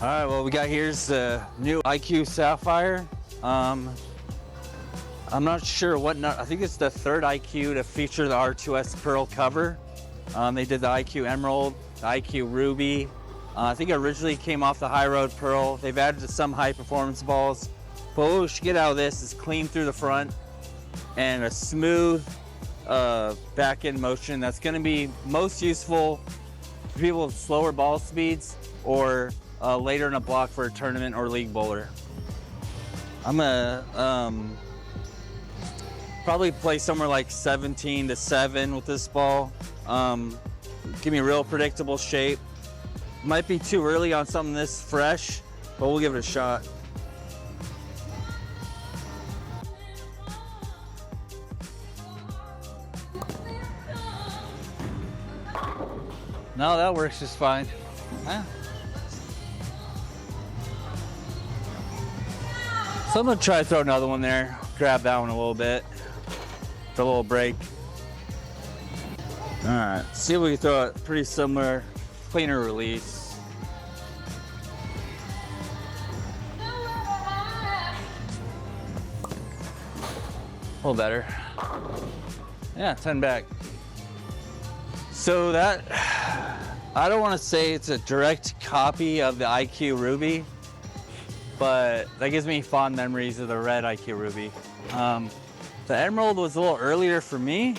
All right, well, we got here's the new IQ Sapphire. I'm not sure what nut. I think it's the third IQ to feature the R2S Pearl cover. They did the IQ Emerald, the IQ Ruby. I think it originally came off the High Road Pearl. They've added some high performance balls. But what we should get out of this is clean through the front and a smooth back end motion that's going to be most useful for people with slower ball speeds or later in a block for a tournament or league bowler. I'm gonna probably play somewhere like 17 to 7 with this ball. Give me a real predictable shape. Might be too early on something this fresh, but we'll give it a shot. No, that works just fine. Huh? So I'm gonna try to throw another one there, grab that one a little bit. It's a little break. All right, see if we can throw a pretty similar, cleaner release. A little better. Yeah, 10 back. So that, I don't want to say it's a direct copy of the IQ Ruby, but that gives me fond memories of the red IQ Ruby. The Emerald was a little earlier for me,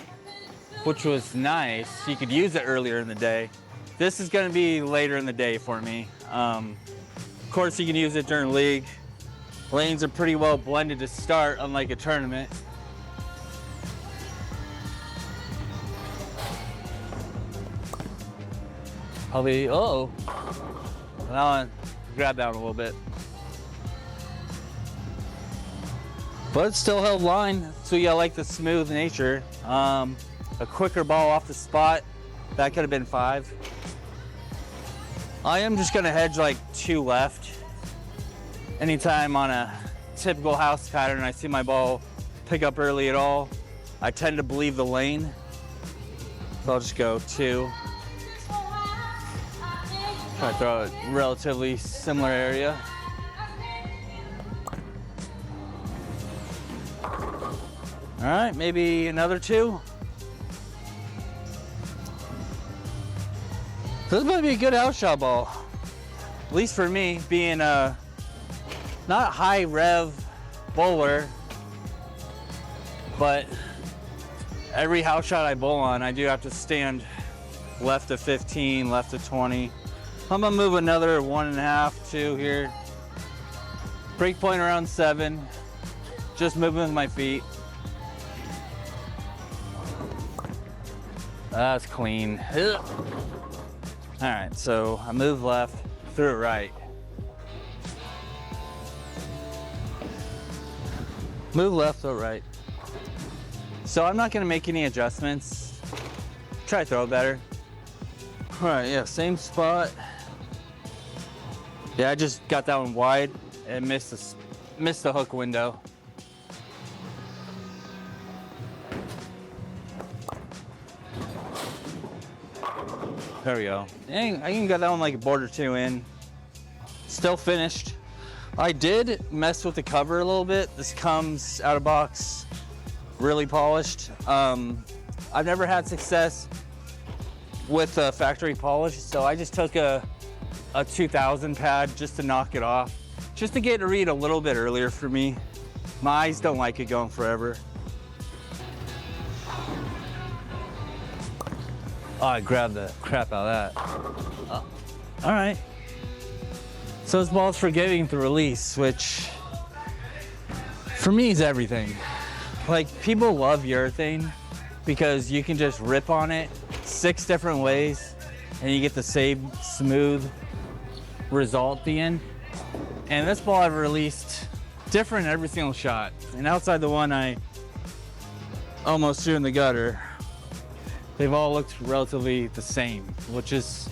which was nice. You could use it earlier in the day. This is gonna be later in the day for me. Of course, you can use it during league. Lanes are pretty well blended to start, unlike a tournament. Probably, uh-oh. Now grab that one a little bit. But it's still held line, so yeah, I like the smooth nature. A quicker ball off the spot, that could have been 5. I am just gonna hedge like 2 left. Anytime on a typical house pattern, I see my ball pick up early at all, I tend to believe the lane. So I'll just go 2. Try to throw a relatively similar area. All right, maybe another 2. This might be a good outshot ball. At least for me, being a not high rev bowler, but every house shot I bowl on, I do have to stand left of 15, left of 20. I'm gonna move another 1.5, 2 here. Breakpoint around 7. Just moving with my feet. That's clean. Ugh. All right, so I move left, threw it right. Move left, throw it right. So I'm not gonna make any adjustments. Try to throw it better. All right, yeah, same spot. Yeah, I just got that one wide and missed the hook window. There we go. Dang, I even got that one like a board or 2 in. Still finished. I did mess with the cover a little bit. This comes out of box, really polished. I've never had success with factory polish, so I just took a 2000 pad just to knock it off, just to get it to read a little bit earlier for me. My eyes don't like it going forever. Oh, I grabbed the crap out of that. All right. So this ball's forgiving the release, which for me is everything. Like, people love urethane because you can just rip on it 6 different ways and you get the same smooth result at the end. And this ball I've released different every single shot. And outside the one I almost threw in the gutter, they've all looked relatively the same, which is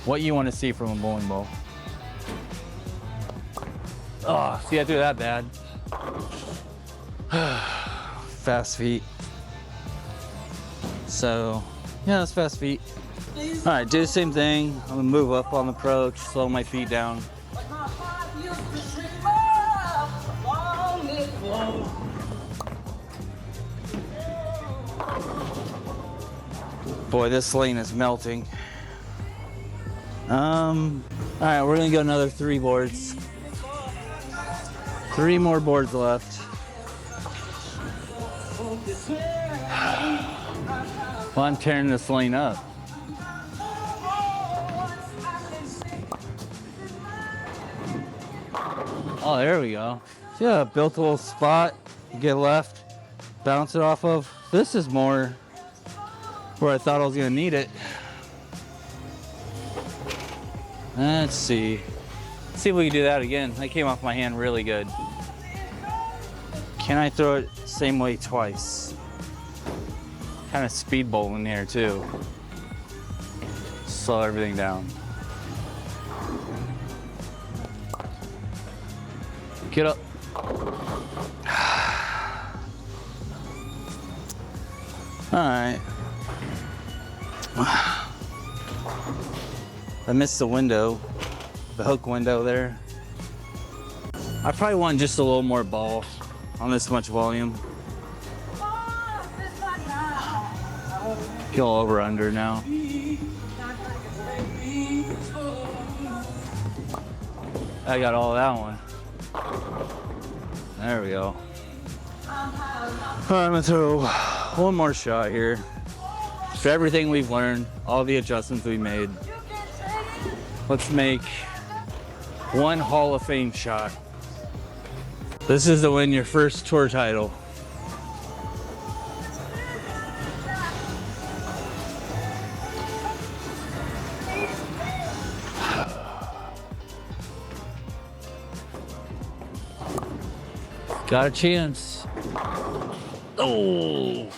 what you want to see from a bowling ball. Oh, see, I threw that bad. Fast feet. So, yeah, that's fast feet. All right, do the same thing. I'm gonna move up on the approach, slow my feet down. Boy, this lane is melting. All right, we're gonna go another 3 boards. 3 more boards left. Well, I'm tearing this lane up. Oh, there we go. Yeah, built a little spot. You get left, bounce it off of. This is more where I thought I was gonna need it. Let's see. Let's see if we can do that again. That came off my hand really good. Can I throw it same way twice? Kind of speed bowling here too. Slow everything down. Get up. All right. I missed the window, the hook window there. I probably want just a little more ball on this much volume. Go over under now. I got all that one. There we go. All right, I'm gonna throw one more shot here. For everything we've learned, all the adjustments we made, let's make one Hall of Fame shot. This is to win your first tour title. Got a chance. Oh.